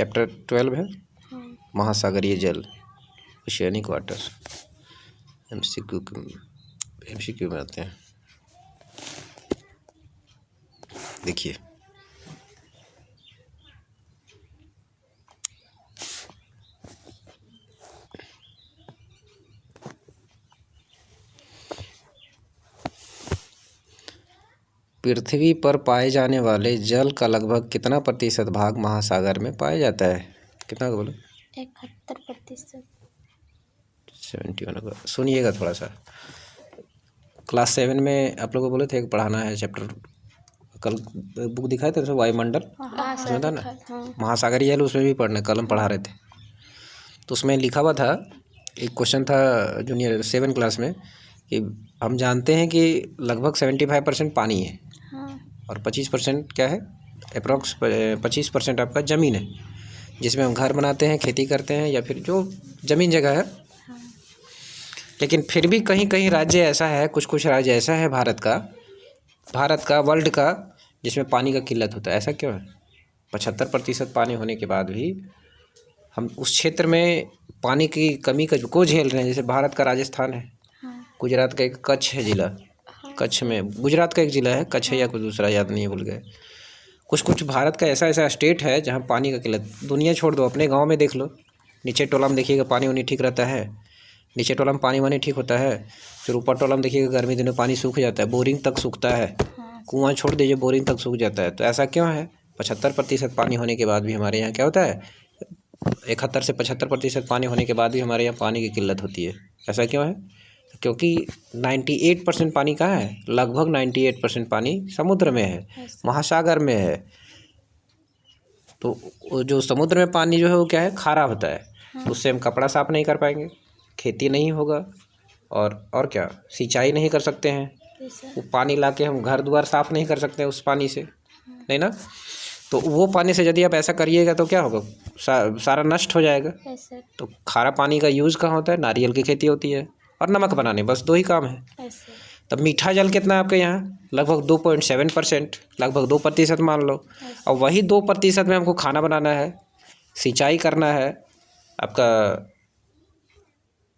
Chapter 12 है हाँ। महासागरीय जल, ओशियनिक वाटर। एमसीक्यू में आते हैं। देखिए, पृथ्वी पर पाए जाने वाले जल का लगभग कितना प्रतिशत भाग महासागर में पाया जाता है? कितना बोलो? 71%। 71। सुनिएगा थोड़ा सा। क्लास 7 में आप लोगों को बोले थे कि पढ़ाना है चैप्टर, कल बुक दिखाए थे वायुमंडल, हाँ उसमें था ना हाँ। महासागरीय जल, उसमें भी पढ़ने कल हम पढ़ा रहे थे। तो उसमें लिखा हुआ था, एक क्वेश्चन था जूनियर 7 क्लास में कि हम जानते हैं कि लगभग 75% पानी है हाँ। और 25% क्या है, अप्रॉक्स 25% आपका ज़मीन है, जिसमें हम घर बनाते हैं, खेती करते हैं, या फिर जो ज़मीन जगह है। हाँ। लेकिन फिर भी कहीं कहीं राज्य ऐसा है, कुछ कुछ राज्य ऐसा है भारत का वर्ल्ड का, जिसमें पानी का किल्लत होता है। ऐसा क्यों है? 75% पानी होने के बाद भी हम उस क्षेत्र में पानी की कमी को झेल रहे हैं। जैसे भारत का राजस्थान है, हाँ। गुजरात का एक कच्छ है ज़िला, कच्छ में गुजरात का एक ज़िला है, कच्छ है या कोई दूसरा, याद नहीं है, भूल गए। कुछ कुछ भारत का ऐसा ऐसा स्टेट है जहाँ पानी का किल्लत, दुनिया छोड़ दो, अपने गांव में देख लो, नीचे टोला में देखिएगा पानी वानी ठीक रहता है, नीचे टोला में पानी वानी ठीक होता है। फिर ऊपर टोला में देखिएगा गर्मी दिनों पानी सूख जाता है, बोरिंग तक सूखता है, कुआं छोड़ दीजिए, बोरिंग तक सूख जाता है। तो ऐसा क्यों है? 75% पानी होने के बाद भी हमारे यहाँ क्या होता है? 71 से 75% पानी होने के बाद भी हमारे यहाँ पानी की किल्लत होती है। ऐसा क्यों है? क्योंकि 98% पानी कहाँ है? लगभग 98% पानी समुद्र में है, महासागर में है। तो जो समुद्र में पानी जो है वो क्या है, खारा होता है। तो उससे हम कपड़ा साफ नहीं कर पाएंगे, खेती नहीं होगा, और क्या, सिंचाई नहीं कर सकते हैं। वो पानी लाके हम घर द्वार साफ नहीं कर सकते हैं उस पानी से, नहीं ना। तो वो पानी से यदि आप ऐसा करिएगा तो क्या होगा, सारा नष्ट हो जाएगा। तो खारा पानी का यूज़ कहाँ होता है? नारियल की खेती होती है और नमक बनाने, बस 2 ही काम है। तब मीठा जल कितना है आपके यहाँ? लगभग 2.7%, लगभग 2% मान लो। और वही 2% में हमको खाना बनाना है, सिंचाई करना है आपका,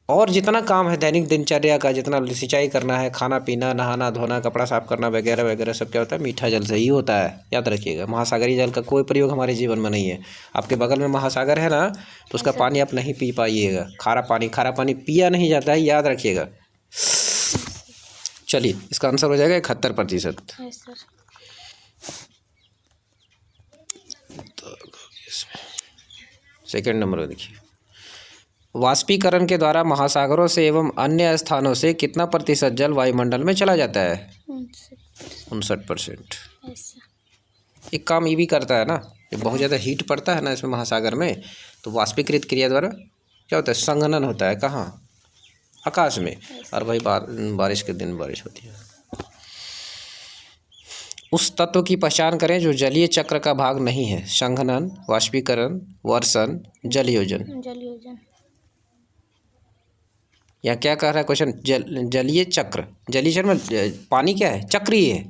और जितना काम है दैनिक दिनचर्या का, जितना सिंचाई करना है, खाना पीना, नहाना धोना, कपड़ा साफ करना वगैरह वगैरह, सब क्या होता है? मीठा जल से ही होता है। याद रखिएगा, महासागरीय जल का कोई प्रयोग हमारे जीवन में नहीं है। आपके बगल में महासागर है ना, तो उसका पानी आप नहीं पी पाइएगा। खारा पानी पिया नहीं जाता है, याद रखिएगा। चलिए, इसका आंसर हो जाएगा 71%। सेकेंड नंबर देखिए, वाष्पीकरण के द्वारा महासागरों से एवं अन्य स्थानों से कितना प्रतिशत जल वायुमंडल में चला जाता है? 59%। एक काम ये भी करता है ना, जब बहुत ज़्यादा हीट पड़ता है ना इसमें महासागर में, तो वाष्पीकृत क्रिया द्वारा क्या होता है? संघनन होता है। कहाँ? आकाश में। और वही बारिश के दिन बारिश होती है। उस तत्व की पहचान करें जो जलीय चक्र का भाग नहीं है। संघनन, वाष्पीकरण, वर्षण, जलयोजन। या क्या कह रहा है क्वेश्चन? जलीय चक्र, जलीय चक्र में पानी क्या है? चक्रीय है।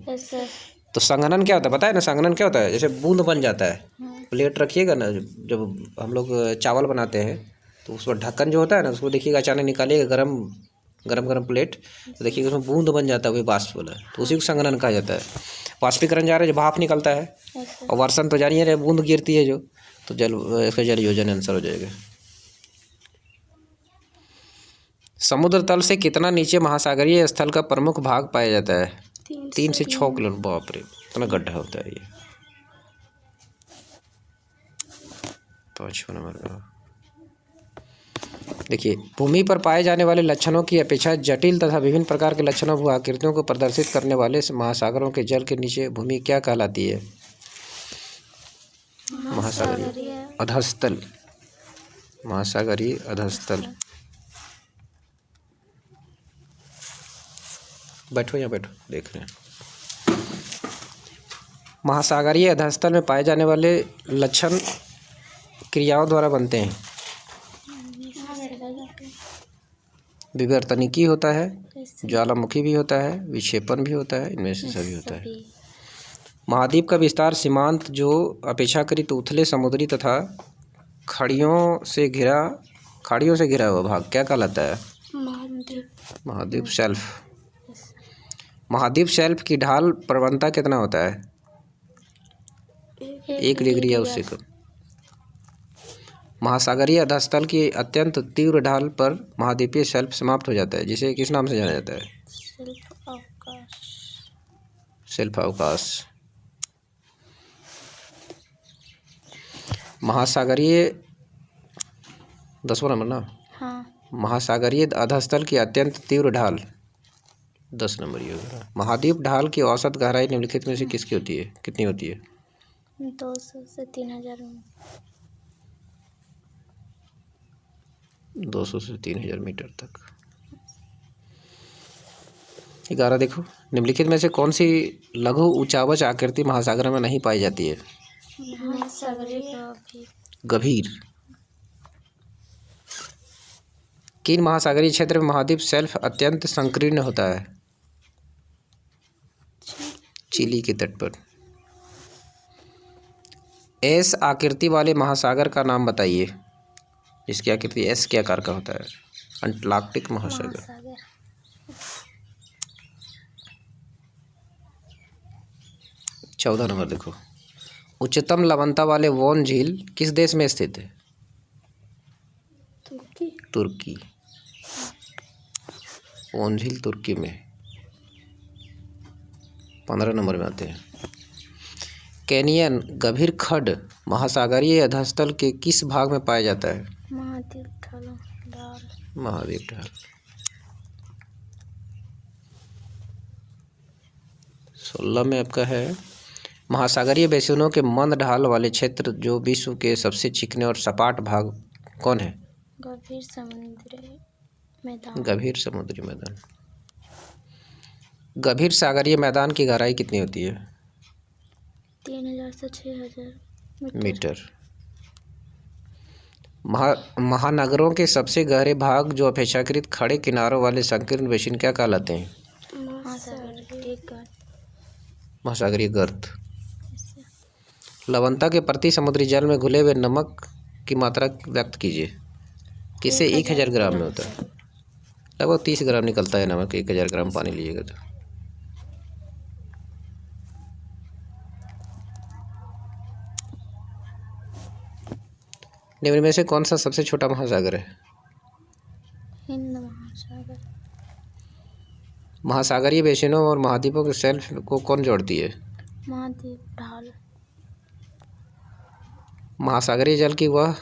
तो संघनन क्या होता है? बताए ना, संघनन क्या होता है? जैसे बूंद बन जाता है। प्लेट रखिएगा ना, जब हम लोग चावल बनाते हैं तो उसमें ढक्कन जो होता है ना, उसको देखिएगा, अचानक निकालिएगा गरम प्लेट, तो देखिएगा उसमें बूंद बन जाता है, वही वाष्प वाला, तो उसी को संघनन कहा जाता है। वाष्पीकरण जा रहा है जो भाप निकलता है, और वर्षण तो जानिए रहे, बूंद गिरती है जो, तो इसका जलयोजन आंसर हो जाएगा। समुद्र तल से कितना नीचे महासागरीय स्थल का प्रमुख भाग पाया जाता है? 3 से 6 किलोमीटर। बाप रे, इतना गड्ढा होता है ये। 5वां नंबर का देखिए, भूमि पर पाए जाने वाले लक्षणों की अपेक्षा जटिल तथा विभिन्न प्रकार के लक्षणों व आकृतियों को प्रदर्शित करने वाले महासागरों के जल के नीचे भूमि क्या कहलाती है? महासागरीय अधस्तल। महासागरीय अधस्तल। बैठो या बैठो, देख रहे हैं। महासागरीय अधस्तल में पाए जाने वाले लक्षण क्रियाओं द्वारा बनते हैं। विवर्तनिकी होता है, ज्वालामुखी भी होता है, विक्षेपण भी होता है, इनमें से सभी होता है। महाद्वीप का विस्तार सीमांत जो अपेक्षाकृत उथले समुद्री तथा खाड़ियों से घिरा हुआ भाग क्या कहलाता है? महाद्वीप। महाद्वीप शेल्फ। महाद्वीप शेल्फ की ढाल प्रवणता कितना होता है? 1 डिग्री या उससे कम। महासागरीय अधस्थल की अत्यंत तीव्र ढाल पर महाद्वीपीय शेल्फ समाप्त हो जाता है, जिसे किस नाम से जाना जाता है? शेल्फ अवकाश। महासागरीय 10वां नंबर ना। हाँ। महासागरीय अधस्थल की अत्यंत तीव्र ढाल 10 नंबर ये होगा। महाद्वीप ढाल की औसत गहराई निम्नलिखित में से किसकी होती है? कितनी होती है? 200 से 3000 200 से 3000 मीटर तक। 11 देखो, निम्नलिखित में से कौन सी लघु उचावच आकृति महासागर में नहीं पाई जाती है? गंभीर। किन महासागरीय क्षेत्र में महाद्वीप शेल्फ अत्यंत संकीर्ण होता है? चिली के तट पर। एस आकृति वाले महासागर का नाम बताइए, जिसकी आकृति एस के आकार का होता है। अंटार्कटिक महासागर। 14 नंबर देखो, उच्चतम लवणता वाले वोन झील किस देश में स्थित है? तुर्की। वोन झील तुर्की में। 15 नंबर में आते हैं, कैनियन गंभीर खड्ड महासागरीय अधस्थल के किस भाग में पाया जाता है? महाद्वीप ढाल। 16 में आपका है, महासागरीय बेसिनों के मंद ढाल वाले क्षेत्र जो विश्व के सबसे चिकने और सपाट भाग कौन है? गंभीर समुद्री मैदान। गंभीर सागरीय मैदान की गहराई कितनी होती है? 3000 से 6000 मीटर। महानगरों के सबसे गहरे भाग जो अपेक्षाकृत खड़े किनारों वाले संकीर्ण बेसिन क्या कहलाते हैं? महासागरीय गर्त। लवणता के प्रति समुद्री जल में घुले हुए नमक की मात्रा व्यक्त कीजिए। किससे 1000 ग्राम में होता है? लगभग 30 ग्राम निकलता है नमक 1000 ग्राम पानी लीजिएगा तो। निम्न में से कौन सा सबसे छोटा महासागर है? हिंद महासागर। महासागरीय बेसिनों और महाद्वीपों के शेल्फ को कौन जोड़ती है? महाद्वीप ढाल। महासागरीय जल की वह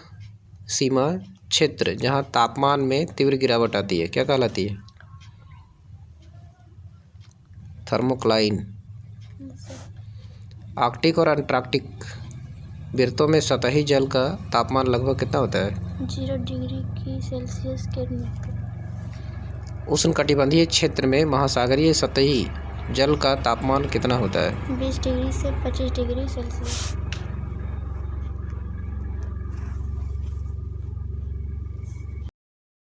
सीमा क्षेत्र जहाँ तापमान में तीव्र गिरावट आती है क्या कहलाती है? थर्मोक्लाइन। आर्कटिक और अंटार्कटिक वृत्तों में सतही जल का तापमान लगभग कितना होता है? 0 डिग्री सेल्सियस के नीचे। उष्णकटिबंधीय क्षेत्र में महासागरीय सतही जल का तापमान कितना होता है? 20 डिग्री से 25 डिग्री सेल्सियस।